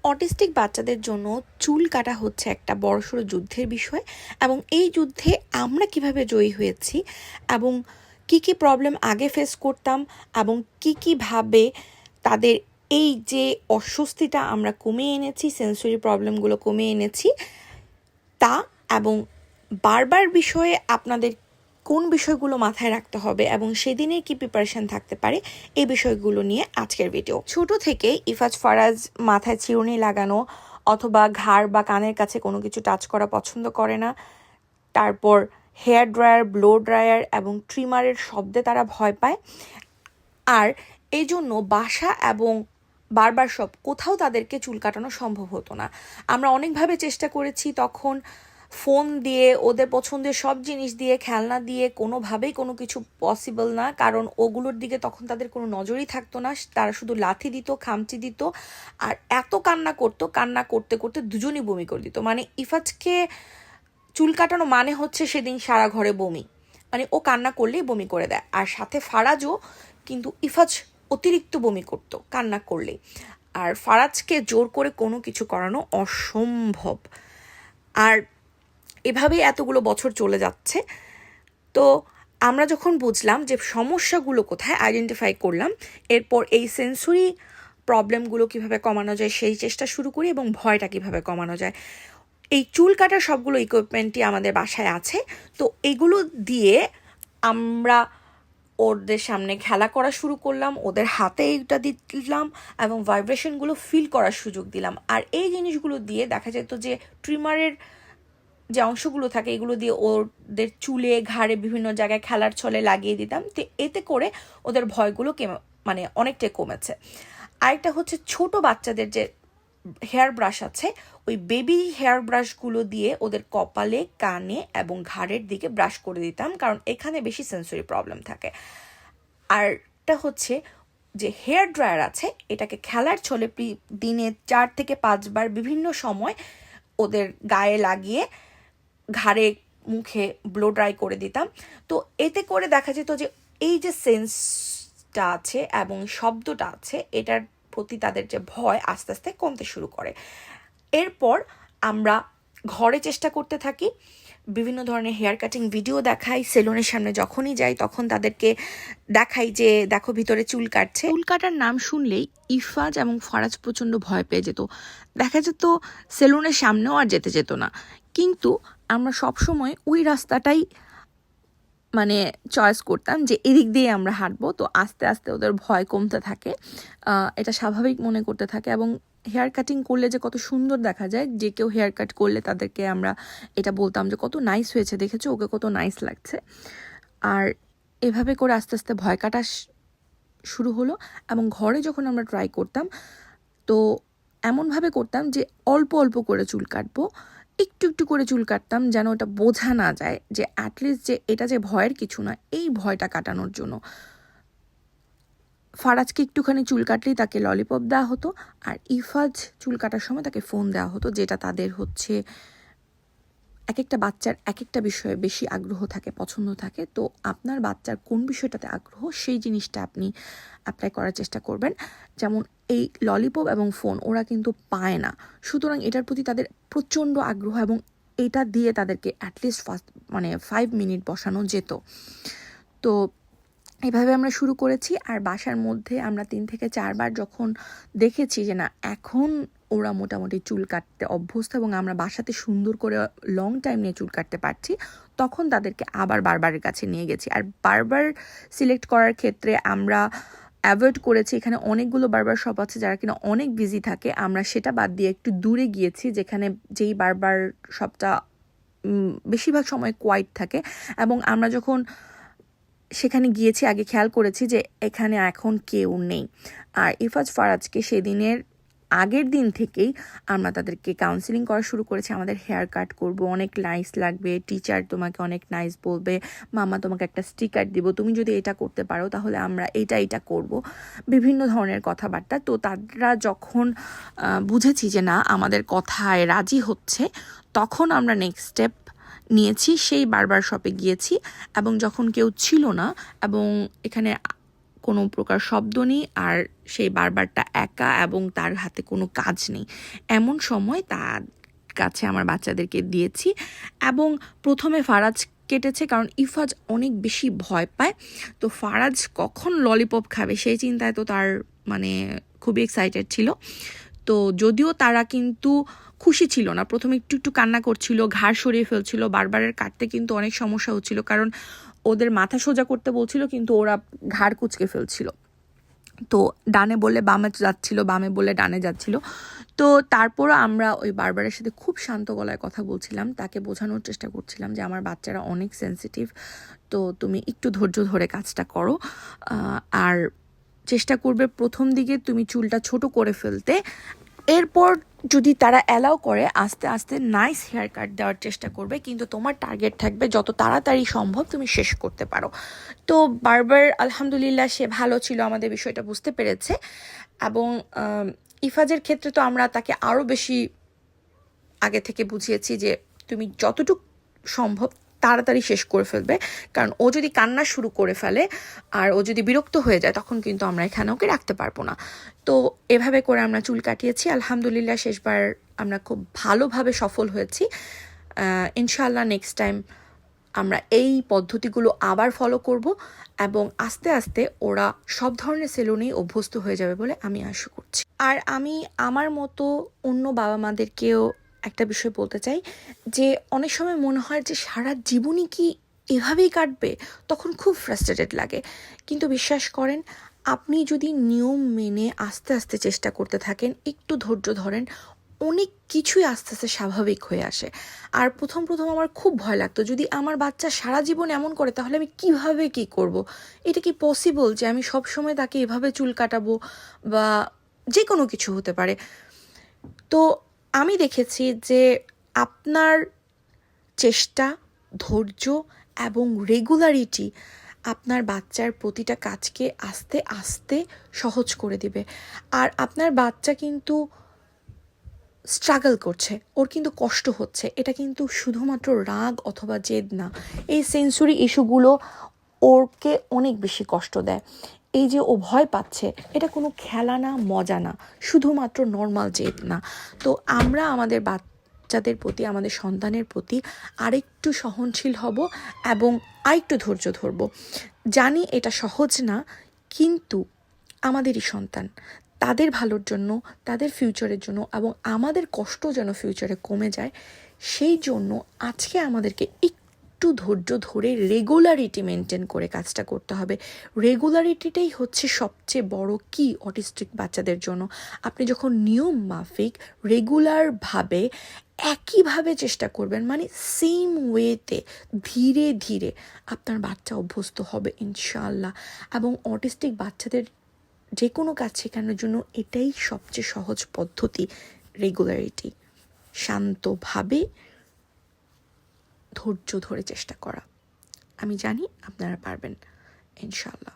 Autistic বাচ্চাদের জন্য চুল কাটা হচ্ছে একটা বড়সড় যুদ্ধের বিষয় এবং এই যুদ্ধে আমরা কিভাবে জয়ী হয়েছি এবং কি কি প্রবলেম আগে ফেস করতাম এবং কীভাবে তাদের এই যে অস্বস্তিটা আমরা কমিয়ে এনেছি, সেন্সরি প্রবলেমগুলো কমিয়ে এনেছি তা, এবং বারবার বিষয়ে আপনাদের কোন বিষয়গুলো মাথায় রাখতে হবে এবং সেদিনে কি প্রিপারেশন থাকতে পারে, এই বিষয়গুলো নিয়ে আজকের ভিডিও। ছোট থেকে ইফাজ ফারাজ মাথায় চিরুনি লাগানো অথবা ঘাড় বা কানের কাছে কোনো কিছু টাচ করা পছন্দ করে না। তারপর হেয়ার ড্রায়ার, ব্লো ড্রায়ার এবং ট্রিমারের শব্দে তারা ভয় পায়। আর এই জন্য বাসা এবং বারবার সব কোথাও তাদেরকে চুল কাটানো সম্ভব হতো না। আমরা অনেকভাবে চেষ্টা করেছি, তখন ফোন দিয়ে, ওদের পছন্দের সব জিনিস দিয়ে, খেলনা দিয়ে কোনোভাবেই কোনো কিছু পসিবল না, কারণ ওগুলোর দিকে তখন তাদের কোনো নজরই থাকতো না। তারা শুধু লাথি দিত, খামচি দিত আর এত কান্না করতো, কান্না করতে করতে দুজনই বমি করে দিত। মানে ইফাজকে চুল কাটানো মানে হচ্ছে সেদিন সারা ঘরে বমি, মানে ও কান্না করলেই বমি করে দেয়। আর সাথে ফারাজও, কিন্তু ইফাজ অতিরিক্ত বমি করতো কান্না করলেই। আর ফারাজকে জোর করে কোনো কিছু করানো অসম্ভব। আর এভাবেই এতগুলো বছর চলে যাচ্ছে। তো আমরা যখন বুঝলাম যে সমস্যাগুলো কোথায়, আইডেন্টিফাই করলাম, এরপর এই সেন্সরি প্রবলেমগুলো কিভাবে কমানো যায় সেই চেষ্টা শুরু করি এবং ভয়টা কিভাবে কমানো যায়। এই চুল কাটার সবগুলো ইকুইপমেন্টই আমাদের বাসায় আছে। তো এগুলো দিয়ে আমরা ওদের সামনে খেলা করা শুরু করলাম, ওদের হাতে এইটা দিলাম এবং ভাইব্রেশনগুলো ফিল করার সুযোগ দিলাম। আর এই জিনিসগুলো দিয়ে দেখা যেত যে ট্রিমারের যে অংশগুলো থাকে এগুলো দিয়ে ওদের চুলে, ঘাড়ে বিভিন্ন জায়গায় খেলার ছলে লাগিয়ে দিতাম। তো এতে করে ওদের ভয়গুলো মানে অনেকটাই কমেছে। আরেকটা হচ্ছে ছোট বাচ্চাদের যে হেয়ার ব্রাশ আছে, ওই বেবি হেয়ার ব্রাশগুলো দিয়ে ওদের কপালে, কানে এবং ঘাড়ের দিকে ব্রাশ করে দিতাম, কারণ এখানে বেশি সেন্সরি প্রবলেম থাকে। আরটা হচ্ছে যে হেয়ার ড্রায়ার আছে, এটাকে খেলার ছলে দিনে 4 থেকে 5 বার বিভিন্ন সময় ওদের গায়ে লাগিয়ে ঘাড়ে, মুখে ব্লো ড্রাই করে দিতাম। তো এতে করে দেখা যেত যে এই যে সেন্সটা আছে এবং শব্দটা আছে, এটার প্রতি তাদের যে ভয় আস্তে আস্তে কমতে শুরু করে। এরপর আমরা ঘরে চেষ্টা করতে থাকি, বিভিন্ন ধরনের হেয়ার কাটিং ভিডিও দেখাই, সেলুনের সামনে যখনই যাই তখন তাদেরকে দেখাই যে দেখো ভিতরে চুল কাটছে। চুল কাটার নাম শুনলেই ইফাজ এবং ফারাজ প্রচণ্ড ভয় পেয়ে যেত, দেখা যেত সেলুনের সামনেও আর যেতে যেত না। কিন্তু আমরা সবসময় ওই রাস্তাটাই মানে চয়েস করতাম যে এদিক দিয়ে আমরা হাঁটবো। তো আস্তে আস্তে ওদের ভয় কমতে থাকে, এটা স্বাভাবিক মনে করতে থাকে। এবং হেয়ার কাটিং করলে যে কত সুন্দর দেখা যায়, যে কেউ হেয়ার কাট করলে তাদেরকে আমরা এটা বলতাম যে কত নাইস হয়েছে, দেখেছো ওকে কত নাইস লাগছে। আর এভাবে করে আস্তে আস্তে ভয় কাটা শুরু হলো। এবং ঘরে যখন আমরা ট্রাই করতাম, তো এমনভাবে করতাম যে অল্প অল্প করে চুল কাটবো, একটু একটু করে চুল কাটতাম, যেন ওটা বোঝা না যায় যে অ্যাটলিস্ট যে এটা যে ভয়ের কিছু না, এই ভয়টা কাটানোর জন্য। ফারাজকে একটুখানি চুল কাটলেই তাকে ললিপপ দেওয়া হতো, আর ইফাজ চুল কাটার সময় তাকে ফোন দেওয়া হতো, যেটা তাদের হচ্ছে এক একটা বাচ্চার এক একটা বিষয়ে বেশি আগ্রহ থাকে, পছন্দ থাকে। তো আপনার বাচ্চার কোন বিষয়টাতে আগ্রহ সেই জিনিসটা আপনি অ্যাপ্লাই করার চেষ্টা করবেন। যেমন এই ললিপপ এবং ফোন ওরা কিন্তু পায় না, সুতরাং এটার প্রতি তাদের প্রচণ্ড আগ্রহ এবং এটা দিয়ে তাদেরকে অ্যাটলিস্ট 5 মিনিট বসানো যেত। তো এভাবে আমরা শুরু করেছি। আর বাসার মধ্যে আমরা 3 থেকে 4 বার যখন দেখেছি যে না এখন ওরা মোটামুটি চুল কাটতে অভ্যস্ত এবং আমরা বাসাতে সুন্দর করে লং টাইম নিয়ে চুল কাটতে পারছি, তখন তাদেরকে আবার বারবারের কাছে নিয়ে গেছি। আর বারবার সিলেক্ট করার ক্ষেত্রে আমরা অ্যাভয়েড করেছি, এখানে অনেকগুলো বারবার শপ আছে যারা কিনা অনেক বিজি থাকে, আমরা সেটা বাদ দিয়ে একটু দূরে গিয়েছি যেখানে যেই বারবার শপটা বেশিরভাগ সময় কোয়াইট থাকে। এবং আমরা যখন সেখানে গিয়েছি আগে খেয়াল করেছি যে এখানে এখন কেউ নেই। আর ইফাজ ফারাজকে সেদিনের আগের দিন থেকেই আমরা তাদেরকে কাউন্সিলিং করা শুরু করেছি, আমাদের হেয়ার কাট করবো, অনেক নাইস লাগবে, টিচার তোমাকে অনেক নাইস বলবে, মামা তোমাকে একটা স্টিকার দিব, তুমি যদি এটা করতে পারো তাহলে আমরা এটা করব, বিভিন্ন ধরনের কথাবার্তা। তো তারা যখন বুঝেছি যে না আমাদের কথায় রাজি হচ্ছে, তখন আমরা নেক্সট স্টেপ নিয়েছি, সেই বারবার শপে গিয়েছি। এবং যখন কেউ ছিল না এবং এখানে কোনো প্রকার শব্দ নেই আর সেই বারবারটা একা এবং তার হাতে কোনো কাজ নেই, এমন সময় তার কাছে আমার বাচ্চাদেরকে দিয়েছি। এবং প্রথমে ফারাজ কেটেছে, কারণ ইফাজ অনেক বেশি ভয় পায়। তো ফারাজ কখন ললিপপ খাবে সেই চিন্তায় তো তার মানে খুবই এক্সাইটেড ছিল। তো যদিও তারা কিন্তু খুশি ছিল না, প্রথমে একটু একটু কান্না করছিল, ঘাড় সরিয়ে ফেলছিল, বারবারের কাটতে কিন্তু অনেক সমস্যা হচ্ছিল, কারণ ওদের মাথা সোজা করতে বলছিল কিন্তু ওরা ঘাড় কুঁচকে ফেলছিল। তো ডানে বললে বামে যাচ্ছিল, বামে বললে ডানে যাচ্ছিল। তো তারপরও আমরা ওই বারবারের সাথে খুব শান্ত গলায় কথা বলছিলাম, তাকে বোঝানোর চেষ্টা করছিলাম যে আমার বাচ্চারা অনেক সেন্সিটিভ, তো তুমি একটু ধৈর্য ধরে কাজটা করো, আর চেষ্টা করবে প্রথম দিকে তুমি চুলটা ছোট করে ফেলতে, এরপর যদি তারা অ্যালাউ করে আস্তে আস্তে নাইস হেয়ার কাট দেওয়ার চেষ্টা করবে, কিন্তু তোমার টার্গেট থাকবে যত তাড়াতাড়ি সম্ভব তুমি শেষ করতে পারো। তো বারবার আলহামদুলিল্লাহ সে ভালো ছিল, আমাদের বিষয়টা বুঝতে পেরেছে। এবং ইফাজের ক্ষেত্রে তো আমরা তাকে আরও বেশি আগে থেকে বুঝিয়েছি যে তুমি যতটুকু সম্ভব তাড়াতাড়ি শেষ করে ফেলবে, কারণ ও যদি কান্না শুরু করে ফেলে আর ও যদি বিরক্ত হয়ে যায় তখন কিন্তু আমরা এখানে ওকে রাখতে পারবো না। তো এভাবে করে আমরা চুল কাটিয়েছি, আলহামদুলিল্লাহ শেষবার আমরা খুব ভালোভাবে সফল হয়েছি। ইনশাআল্লাহ নেক্সট টাইম আমরা এই পদ্ধতিগুলো আবার ফলো করব এবং আস্তে আস্তে ওরা সব ধরনের সেলুনেই অভ্যস্ত হয়ে যাবে বলে আমি আশা করছি। আর আমি আমার মতো অন্য বাবা মাদেরকেও একটা বিষয় বলতে চাই যে অনেক সময় মনে হয় যে সারা জীবনই কি এভাবেই কাটবে, তখন খুব ফ্রাস্ট্রেটেড লাগে। কিন্তু বিশ্বাস করেন, আপনি যদি নিয়ম মেনে আস্তে আস্তে চেষ্টা করতে থাকেন, একটু ধৈর্য ধরেন, অনেক কিছুই আস্তে আস্তে স্বাভাবিক হয়ে আসে। আর প্রথম প্রথম আমার খুব ভয় লাগতো, যদি আমার বাচ্চা সারা জীবন এমন করে তাহলে আমি কিভাবে কি করব, এটা কি পসিবল যে আমি সব সময় তাকে এভাবে চুল কাটাবো, বা যে কোনো কিছু হতে পারে। তো আমি দেখেছি যে আপনার চেষ্টা, ধৈর্য এবং রেগুলারিটি আপনার বাচ্চার প্রতিটা কাজকে আস্তে আস্তে সহজ করে দিবে। আর আপনার বাচ্চা কিন্তু স্ট্রাগল করছে, ওর কিন্তু কষ্ট হচ্ছে, এটা কিন্তু শুধুমাত্র রাগ অথবা জেদ না, এই সেন্সরি ইস্যুগুলো ওরকে অনেক বেশি কষ্ট দেয়। এই যে ও ভয় পাচ্ছে, এটা কোনো খেলা না, মজা না, শুধুমাত্র নর্মাল জেদ না। তো আমরা আমাদের বাচ্চাদের প্রতি, আমাদের সন্তানের প্রতি আরেকটু সহনশীল হব এবং আরেকটু ধৈর্য ধরব। জানি এটা সহজ না, কিন্তু আমাদেরই সন্তান, তাদের ভালোর জন্য, তাদের ফিউচারের জন্য এবং আমাদের কষ্ট যেন ফিউচারে কমে যায়, সেই জন্য আজকে আমাদেরকে একটু ধৈর্য ধরে রেগুলারিটি মেনটেন করে কাজটা করতে হবে। রেগুলারিটিটাই হচ্ছে সবচেয়ে বড় কি অটিস্টিক বাচ্চাদের জন্য। আপনি যখন নিয়ম মাফিক রেগুলারভাবে একইভাবে চেষ্টা করবেন, মানে সেম ওয়েতে ধীরে ধীরে আপনার বাচ্চা অভ্যস্ত হবে ইনশাআল্লাহ। এবং অটিস্টিক বাচ্চাদের যে কোনো কাজ শেখানোর জন্য এটাই সবচেয়ে সহজ পদ্ধতি, রেগুলারিটি, শান্তভাবে ধৈর্য ধরে চেষ্টা করা। আমি জানি আপনারা পারবেন ইনশাআল্লাহ।